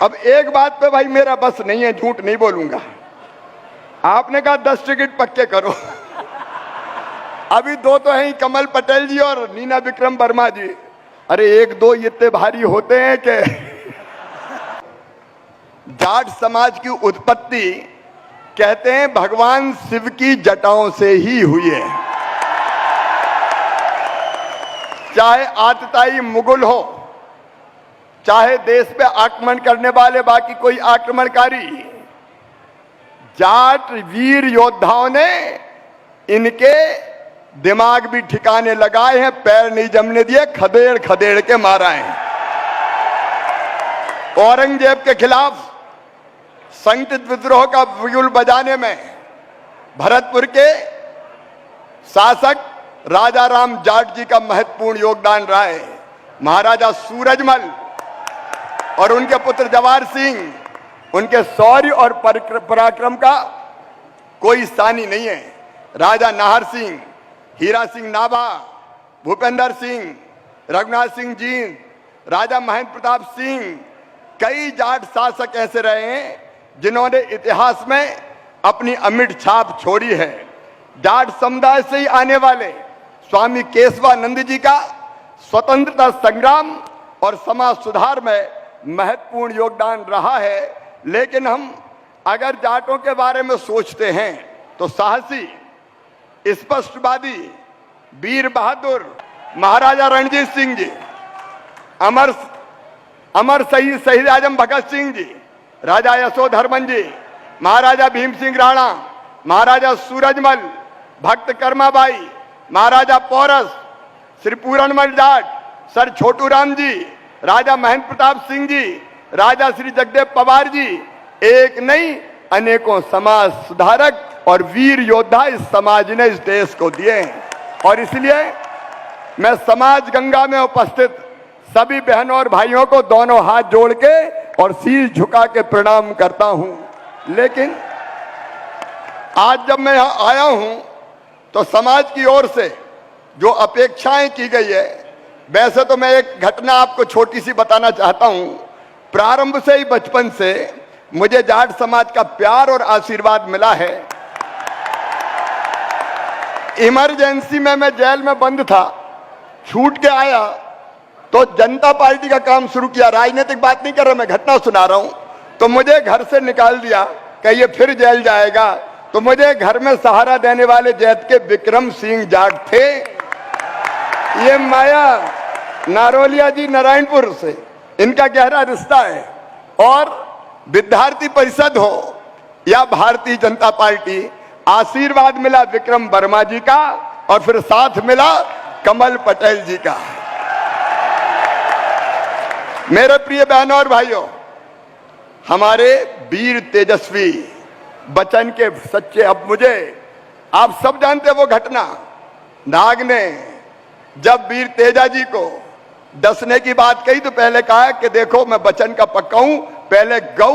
अब एक बात पे भाई मेरा बस नहीं है, झूठ नहीं बोलूंगा। आपने कहा 10 टिकट पक्के करो। अभी दो तो हैं, कमल पटेल जी और नीना विक्रम वर्मा जी। अरे एक दो इतने भारी होते हैं कि जाट समाज की उत्पत्ति कहते हैं भगवान शिव की जटाओं से ही हुई है। चाहे आतताई मुगल हो, चाहे देश पे आक्रमण करने वाले बाकी कोई आक्रमणकारी, जाट वीर योद्धाओं ने इनके दिमाग भी ठिकाने लगाए हैं, पैर नहीं जमने दिए, खदेड़ खदेड़ के मारा है। औरंगजेब के खिलाफ संगठित विद्रोह का बिगुल बजाने में भरतपुर के शासक राजा राम जाट जी का महत्वपूर्ण योगदान रहा है। महाराजा सूरजमल और उनके पुत्र जवाहर सिंह, उनके शौर्य और पराक्रम का कोई सानी नहीं है। राजा नाहर सिंह, हीरा सिंह नाभा, भूपेंद्र सिंह, रघुनाथ सिंह जींद, राजा महेंद्र प्रताप सिंह, कई जाट शासक ऐसे रहे हैं जिन्होंने इतिहास में अपनी अमिट छाप छोड़ी है। जाट समुदाय से ही आने वाले स्वामी केशवानंद जी का स्वतंत्रता संग्राम और समाज सुधार में महत्वपूर्ण योगदान रहा है। लेकिन हम अगर जाटों के बारे में सोचते हैं तो साहसी, स्पष्टवादी, वीर बहादुर महाराजा रणजीत सिंह जी, अमर शहीद आजम भगत सिंह जी, राजा यशोधर्मन जी, महाराजा भीम सिंह राणा, महाराजा सूरजमल, भक्त कर्माबाई, महाराजा पोरस, श्री पूरणमल जाट, सर छोटू राम जी, राजा महेंद्र प्रताप सिंह जी, राजा श्री जगदेव पवार जी, एक नहीं अनेकों समाज सुधारक और वीर योद्धा इस समाज ने इस देश को दिए हैं। और इसलिए मैं समाज गंगा में उपस्थित सभी बहनों और भाइयों को दोनों हाथ जोड़ के और शीश झुका के प्रणाम करता हूं। लेकिन आज जब मैं यहां आया हूं तो समाज की ओर से जो अपेक्षाएं की गई है, वैसे तो मैं एक घटना आपको छोटी सी बताना चाहता हूं। प्रारंभ से ही, बचपन से मुझे जाट समाज का प्यार और आशीर्वाद मिला है। इमरजेंसी में मैं जेल में बंद था, छूट के आया तो जनता पार्टी का काम शुरू किया। राजनीतिक बात नहीं कर रहा, मैं घटना सुना रहा हूं। तो मुझे घर से निकाल दिया कि ये फिर जेल जाएगा। तो मुझे घर में सहारा देने वाले जैत के विक्रम सिंह जाट थे। ये माया नारोलिया जी नारायणपुर से, इनका गहरा रिश्ता है। और विद्यार्थी परिषद हो या भारतीय जनता पार्टी, आशीर्वाद मिला विक्रम वर्मा जी का और फिर साथ मिला कमल पटेल जी का। मेरे प्रिय बहनों और भाइयों, हमारे वीर तेजस्वी बचन के सच्चे, अब मुझे आप सब जानते हैं वो घटना, नाग ने जब वीर तेजा जी को डसने की बात कही तो पहले कहा कि देखो मैं बचन का पक्का हूं, पहले गौ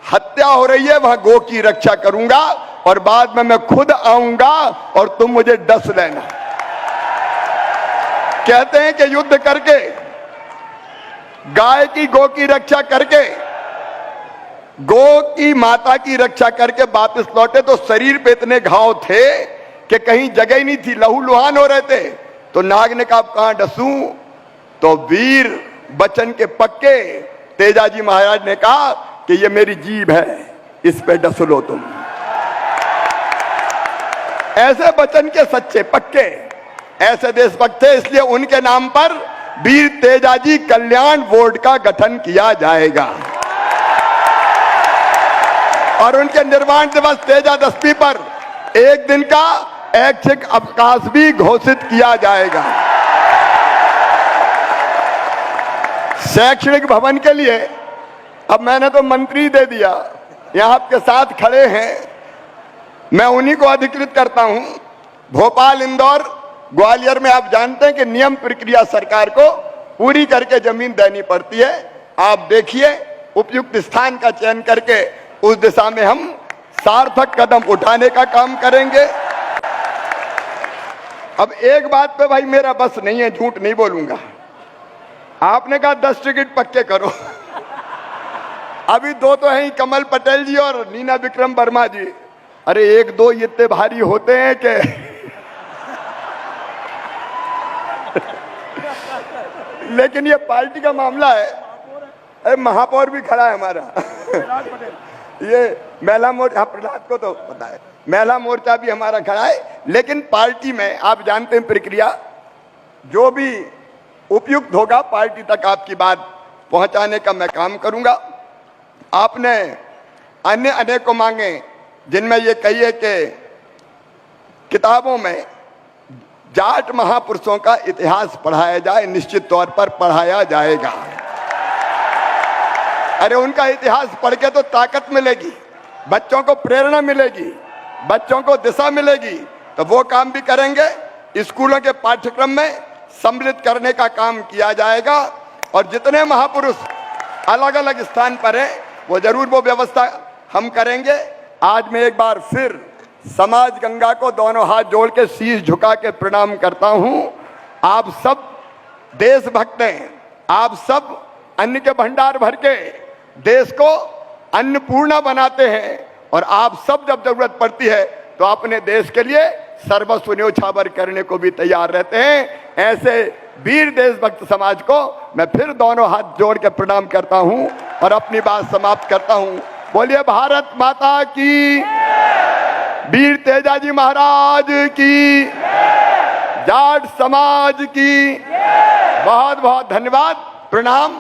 हत्या हो रही है वहां गौ की रक्षा करूंगा और बाद में मैं खुद आऊंगा और तुम मुझे डस लेना। कहते हैं कि युद्ध करके, गाय की गौ की रक्षा करके, गौ की माता की रक्षा करके वापस लौटे तो शरीर पे इतने घाव थे कि कहीं जगह ही नहीं थी, लहूलुहान हो रहे थे। तो नाग ने कहा कहां डसूं? तो वीर बचन के पक्के तेजाजी महाराज ने कहा कि ये मेरी जीभ है, इस पे डस लो तुम। ऐसे बचन के सच्चे पक्के, ऐसे देशभक्त थे, इसलिए उनके नाम पर वीर तेजाजी कल्याण बोर्ड का गठन किया जाएगा और उनके निर्वाण दिवस तेजादशमी पर एक दिन का ऐच्छिक अवकाश भी घोषित किया जाएगा। शैक्षणिक भवन के लिए अब मैंने तो मंत्री दे दिया, यहां आपके साथ खड़े हैं, मैं उन्हीं को अधिकृत करता हूं। भोपाल, इंदौर, ग्वालियर में आप जानते हैं कि नियम प्रक्रिया सरकार को पूरी करके जमीन देनी पड़ती है। आप देखिए, उपयुक्त स्थान का चयन करके उस दिशा में हम सार्थक कदम उठाने का काम करेंगे। अब एक बात पे भाई मेरा बस नहीं है, झूठ नहीं बोलूंगा। आपने कहा 10 टिकट पक्के करो। अभी दो तो हैं ही, कमल पटेल जी और नीना विक्रम वर्मा जी। अरे एक दो ये इतने भारी होते हैं कि लेकिन ये पार्टी का मामला है। अरे महापौर भी खड़ा है हमारा ये महिला मोर्चा, हाँ प्रहलाद को तो पता है, महिला मोर्चा भी हमारा खड़ा है। लेकिन पार्टी में आप जानते हैं प्रक्रिया, जो भी उपयुक्त होगा पार्टी तक आपकी बात पहुंचाने का मैं काम करूंगा। आपने अन्य अनेकों मांगे, जिनमें ये कहिए कि किताबों में जाट महापुरुषों का इतिहास पढ़ाया जाए, निश्चित तौर पर पढ़ाया जाएगा। अरे उनका इतिहास पढ़ के तो ताकत मिलेगी, बच्चों को प्रेरणा मिलेगी, बच्चों को दिशा मिलेगी, तो वो काम भी करेंगे। स्कूलों के पाठ्यक्रम में सम्मिलित करने का काम किया जाएगा और जितने महापुरुष अलग अलग स्थान पर हैं वो जरूर वो व्यवस्था हम करेंगे। आज मैं एक बार फिर समाज गंगा को दोनों हाथ जोड़ के शीश झुका के प्रणाम करता हूं। आप सब देशभक्त हैं, आप सब अन्न के भंडार भर के देश को अन्नपूर्णा बनाते हैं और आप सब जब जरूरत पड़ती है तो अपने देश के लिए सर्वस्व न्योछावर करने को भी तैयार रहते हैं। ऐसे वीर देशभक्त समाज को मैं फिर दोनों हाथ जोड़ के प्रणाम करता हूं और अपनी बात समाप्त करता हूं। बोलिए भारत माता की, वीर तेजाजी महाराज की, जाट समाज की बहुत बहुत धन्यवाद, प्रणाम।